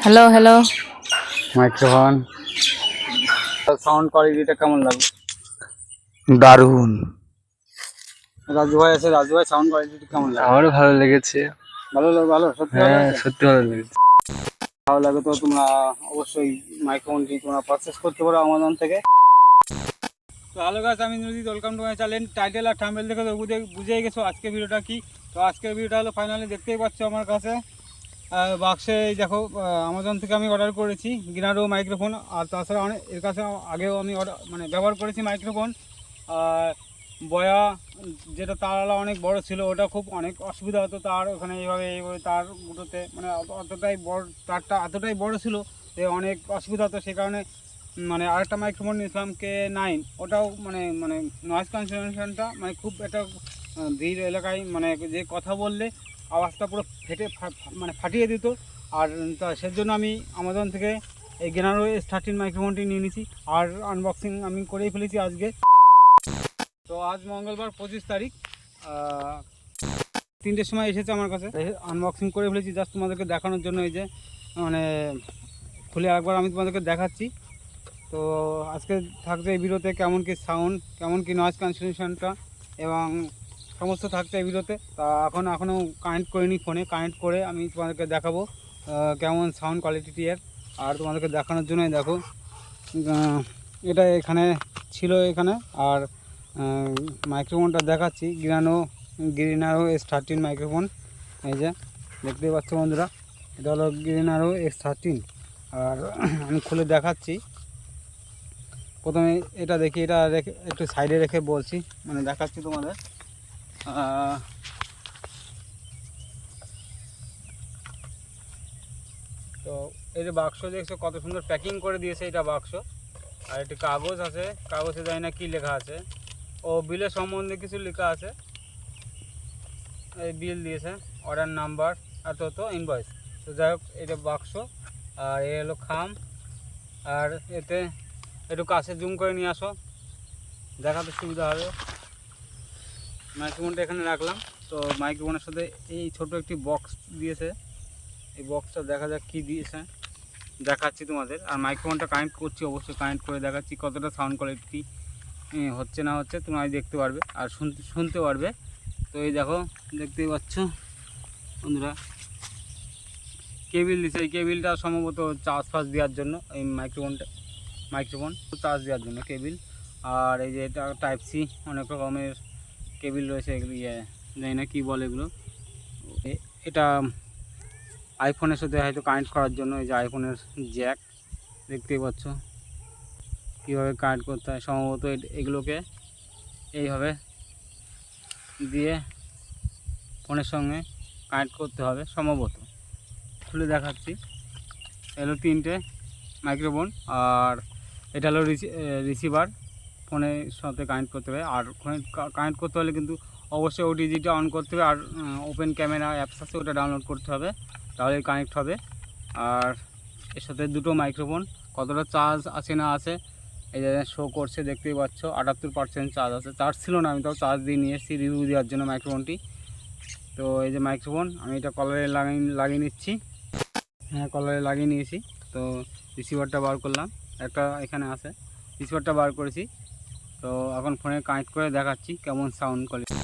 Hello hello microphone sound কোয়ালিটিটা কেমন লাগলো? দারুণ। রাজু ভাই আছে, রাজু ভাই সাউন্ড কোয়ালিটি কেমন লাগে? আমারও ভালো লেগেছে। ভালো সত্যি ভালো হ্যাঁ, লাগছে? সত্যি ভালো লেগেছে। ভালো লাগে তো তোমরা অবশ্যই মাইক্রোফোনটি তোমরা পারচেস করতে পারো আমাজন থেকে। তো হ্যালো গাইস, আমি Nuruddin, welcome to my channel. Title আর থাম্বনেল দেখে তো বুঝেই গেছো আজকের ভিডিওটা কি। তো আজকের ভিডিওটা হলো ফাইনালি দেখতেই পাচ্ছ আমার কাছে বাক্সে দেখো আমাজন থেকে আমি অর্ডার করেছি গিনারো মাইক্রোফোন। আর তাছাড়া অনেক এর কাছে আগেও আমি ব্যবহার করেছি মাইক্রোফোন। আর বয়া যেটা তারওয়ালা অনেক বড় ছিল, ওটা খুব অনেক অসুবিধা হতো। তার ওখানে এইভাবে তার গুঁটোতে মানে অতটাই বড়, তারটা এতটাই বড় ছিল যে অনেক অসুবিধা হতো। সে কারণে আরেকটা মাইক্রোফোন নিয়েছিলাম K9। ওটাও মানে নয়েজ ক্যান্সেলেশনটা খুব একটা ভিড় এলাকায় যে কথা বললে আওয়াজটা পুরো ফাটিয়ে দিত। আর সেজন্য আমি আমাজন থেকে এই গিনারো S13 মাইক্রোফোনটি নিয়ে নিয়েছি। আর আনবক্সিং আমি করেই ফেলেছি আজকে। তো আজ মঙ্গলবার 25 তারিখ 3টের সময় এসেছে আমার কাছে। আনবক্সিং করে ফেলেছি জাস্ট তোমাদেরকে দেখানোর জন্য। এই যে খুলে একবার আমি তোমাদেরকে দেখাচ্ছি। তো আজকে থাকছে এই ভিডিওতে কেমন কি সাউন্ড, কেমন কি নয়েজ ক্যান্সেলেশনটা এবং সমস্ত থাকছে এই ভিডিওতে। তা এখনও কানেক্ট করিনি, ফোনে কানেক্ট করে আমি তোমাদেরকে দেখাবো কেমন সাউন্ড কোয়ালিটি এর। আর তোমাদেরকে দেখানোর জন্যই দেখো এটা এখানে ছিল এখানে। আর মাইক্রোফোনটা দেখাচ্ছি গিনারো S13 মাইক্রোফোন। এই যে দেখতেই পাচ্ছ বন্ধুরা, এটা হলো গিনারো S13। আর আমি খুলে দেখাচ্ছি। প্রথমে এটা দেখি, এটা রেখে একটু সাইডে রেখে বলছি, দেখাচ্ছি তোমাদের। তো এই যে বাক্স দেখছো কত সুন্দর প্যাকিং করে দিয়েছে এটা বাক্স। আর একটি কাগজ আছে, কাগজে জানি না কি লেখা আছে। ও বিলের সম্বন্ধে কিছু লেখা আছে। এই বিল দিয়েছে, অর্ডার নাম্বার এত ইনভয়েস। তো যাই হোক, এটা বাক্স আর এ হলো খাম। আর এতে একটু কাছে জুম করে নিয়ে আসো, দেখাতে সুবিধা হবে। মাইক্রোফোনটা এখানে রাখলাম। তো মাইক্রোফোনের সাথে এই ছোট একটি বক্স দিয়েছে। এই বক্সটা দেখা যাক কী দিয়েছে, দেখাচ্ছি তোমাদের। আর মাইক্রোফোনটা কানেক্ট করছি, অবশ্যই কানেক্ট করে দেখাচ্ছি কতটা সাউন্ড কোয়ালিটি হচ্ছে না হচ্ছে তোমরা দেখতে পারবে আর শুনতে পারবে। তো এই দেখো, দেখতেই পাচ্ছ বন্ধুরা, কেবিল দিচ্ছে। এই কেবিলটা সম্ভবত চার্জ দেওয়ার জন্য, এই মাইক্রোফোন চার্জ দেওয়ার জন্য কেবিল। আর এই যে এটা টাইপ সি, অনেক রকমের কেবিল রয়েছে। এগুলো জানি না কী বলে এগুলো। এটা আইফোনের সাথে হয়তো কানেক্ট করার জন্য। এই যে আইফোনের জ্যাক দেখতেই পাচ্ছ কীভাবে কানেক্ট করতে হয়। সম্ভবত এগুলোকে এইভাবে দিয়ে ফোনের সঙ্গে কানেক্ট করতে হবে সম্ভবত। খুলে দেখাচ্ছি। এগুলো 3টে মাইক্রোফোন। আর এটা হলো রিসিভার, ফোনের সাথে কানেক্ট করতে হবে। আর ফোনে কানেক্ট করতে হলে কিন্তু অবশ্যই ওটিজিটা অন করতে হবে। আর ওপেন ক্যামেরা অ্যাপস আছে, ওটা ডাউনলোড করতে হবে, তাহলে কানেক্ট হবে। আর এর সাথে 2টো মাইক্রোফোন। কতটা চার্জ আছে না আছে এই যে শো করছে, দেখতেই পাচ্ছ 78% চার্জ আছে। চার্জ ছিল না, আমি তাও চার্জ দিয়ে নিয়ে এসেছি রিভিউ দেওয়ার জন্য মাইক্রোফোনটি। তো এই যে মাইক্রোফোন, আমি এটা কলারে লাগিয়ে নিচ্ছি। হ্যাঁ, কলারে লাগিয়ে নিয়েছি। তো রিসিভারটা বার করলাম, একটা এখানে আছে, রিসিভারটা বার করেছি। তো এখন ফোনে কানেক্ট করে দেখাচ্ছি কেমন সাউন্ড কোয়ালিটি।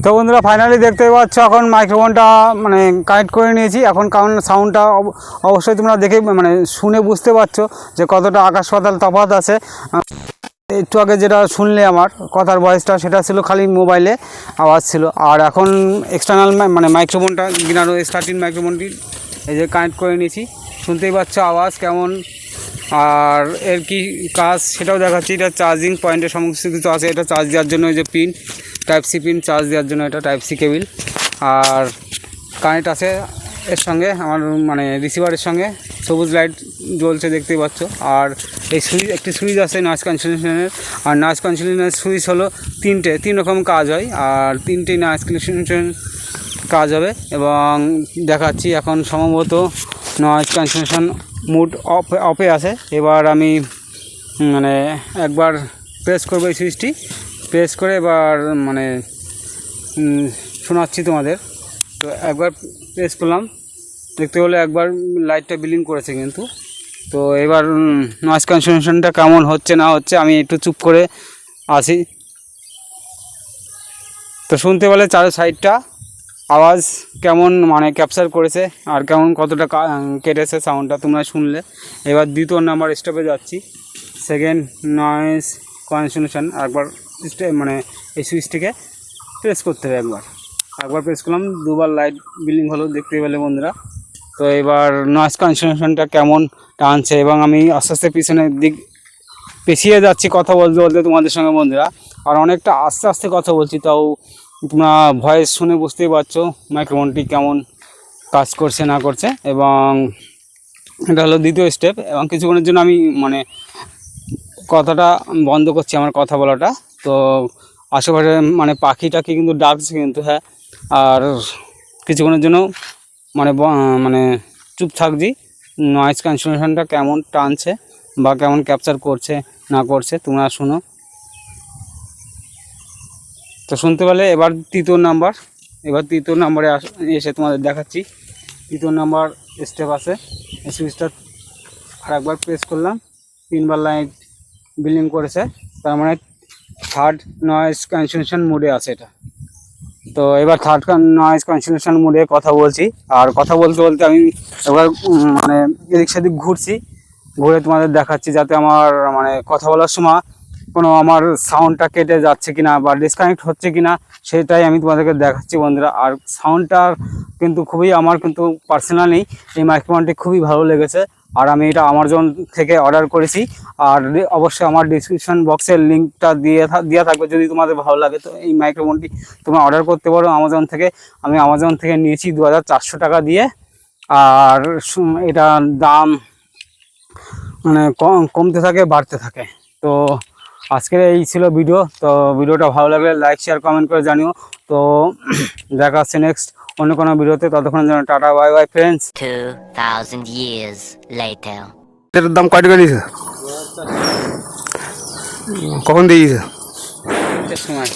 তো বন্ধুরা, ফাইনালি দেখতে পাচ্ছ এখন মাইক্রোফোনটা কানেক্ট করে নিয়েছি। এখন কারণ সাউন্ডটা অবশ্যই তোমরা দেখে শুনে বুঝতে পারছো যে কতটা আকাশ পাতাল তফাৎ আছে। একটু আগে যেটা শুনলে আমার কথার ভয়েসটা, সেটা ছিল খালি মোবাইলে আওয়াজ ছিল। আর এখন এক্সটার্নাল মাইক্রোফোনটা গিনারো S13 মাইক্রোফোনটি এই যে কানেক্ট করে নিয়েছি। শুনতেই পাচ্ছ আওয়াজ কেমন। আর এর কি কাজ সেটাও দেখাচ্ছি। এটা চার্জিং পয়েন্টের সমস্ত কিছু আছে। এটা চার্জ দেওয়ার জন্য এই যে pin, type C pin, charge দেওয়ার জন্য এটা টাইপ সি কেবিল। আর কানেক্ট আছে এর সঙ্গে আমার রিসিভারের সঙ্গে সবুজ লাইট জ্বলছে, দেখতেই পাচ্ছ। আর এই একটি সুইচ আছে নয়েজ ক্যান্সেলেশনের। আর নয়েজ ক্যান্সেলেশনের সুইচ হলো 3 রকম কাজ হয়। আর 3টেই নয়েজ ক্যান্সেলেশন কাজ হবে। এবং দেখাচ্ছি এখন সম্ভবত নয়েজ ক্যান্সেলেশন মুড অফে আছে। এবার আমি একবার প্রেস করবো এই সুইচটি, প্রেস করে এবার শোনাচ্ছি তোমাদের। তো একবার প্রেস করলাম, দেখতে হলে একবার লাইটটা বিলিং করেছে কিন্তু। তো এবার নয়েজ ক্যান্সেলেশনটা কেমন হচ্ছে না হচ্ছে আমি একটু চুপ করে আসি। তো শুনতে পেলে চার সাইডটা আওয়াজ কেমন মানে ক্যাপচার করেছে আর কেমন কতটা কেটেছে সাউন্ডটা তোমরা শুনলে। এবার দ্বিতীয় নাম্বার স্টেপে যাচ্ছি, সেকেন্ড নয়েজ ক্যান্সেলেশন। একবার মানে এই সুইচটিকে প্রেস করতে হবে, একবার প্রেস করলাম, দুবার লাইট বিলিং হলো দেখতে পেলে বন্ধুরা। তো এবার নয়েজ ক্যান্সেলেশনটা কেমন টানছে এবং আমি আস্তে আস্তে পিছনের দিক পেছিয়ে যাচ্ছি কথা বলতে বলতে তোমাদের সঙ্গে বন্ধুরা। আর অনেকটা আস্তে আস্তে কথা বলছি, তাও তোমরা ভয়েস শুনে বুঝতেই পারছো মাইক্রোফোনটি কেমন কাজ করছে না করছে। এবং এটা হলো দ্বিতীয় স্টেপ। এবং কিছুক্ষণের জন্য আমি মানে কথাটা বন্ধ করছি, আমার কথা বলাটা। তো আশেপাশে মানে পাখি টাকি কিন্তু ডাকছে কিন্তু, হ্যাঁ। আর কিছুক্ষণের জন্য মানে মানে চুপ থাকছি, নয়েজ ক্যান্সেলেশনটা কেমন টানছে বা কেমন ক্যাপচার করছে না করছে তোমরা শুনো। তো শুনতে পেলে এবার তৃতীয় নাম্বারে এসে তোমাদের দেখাচ্ছি। তৃতীয় নাম্বার স্টেপ আছে, এই সুইচটা আরেকবার প্রেস করলাম, 3বার লাইট বিলিং করেছে, তার মানে থার্ড নয়েজ ক্যান্সেলেশন মোডে আছে এটা। তো এবার থার্ড নয়েজ ক্যান্সেলেশন মোডে কথা বলছি। আর কথা বলতে বলতে আমি এবার মানে এদিক সেদিক ঘুরে তোমাদের দেখাচ্ছি, যাতে আমার মানে কথা বলার সময় কোনো আমার সাউন্ডটা কেটে যাচ্ছে কিনা বা ডিসকানেক্ট হচ্ছে কিনা সেটাই আমি তোমাদেরকে দেখাচ্ছি বন্ধুরা। আর সাউন্ডটা কিন্তু খুবই আমার কিন্তু পার্সোনালি এই মাইক্রোফোনটি খুবই ভালো লেগেছে। আর আমি এটা আমাজন থেকে অর্ডার করেছি। আর অবশ্যই আমার ডিসক্রিপশন বক্সের লিঙ্কটা দেওয়া থাকবে, যদি তোমাদের ভালো লাগে তো এই মাইক্রোফোনটি তোমরা অর্ডার করতে পারো আমাজন থেকে। আমি আমাজন থেকে নিয়েছি 2400 টাকা দিয়ে। আর এটার দাম মানে কমতে থাকে বাড়তে থাকে। তো আজকের এই ছিল ভিডিও। তো ভিডিওটা ভালো লাগলে লাইক শেয়ার কমেন্ট করে জানিও। তো দেখা হচ্ছে নেক্সট অন্য কোনো ভিডিওতে, ততক্ষণ যেন tata bye bye friends. 2000 years later. এটার দাম কয় টাকা দিয়েছে? কখন দিয়েছে? সময়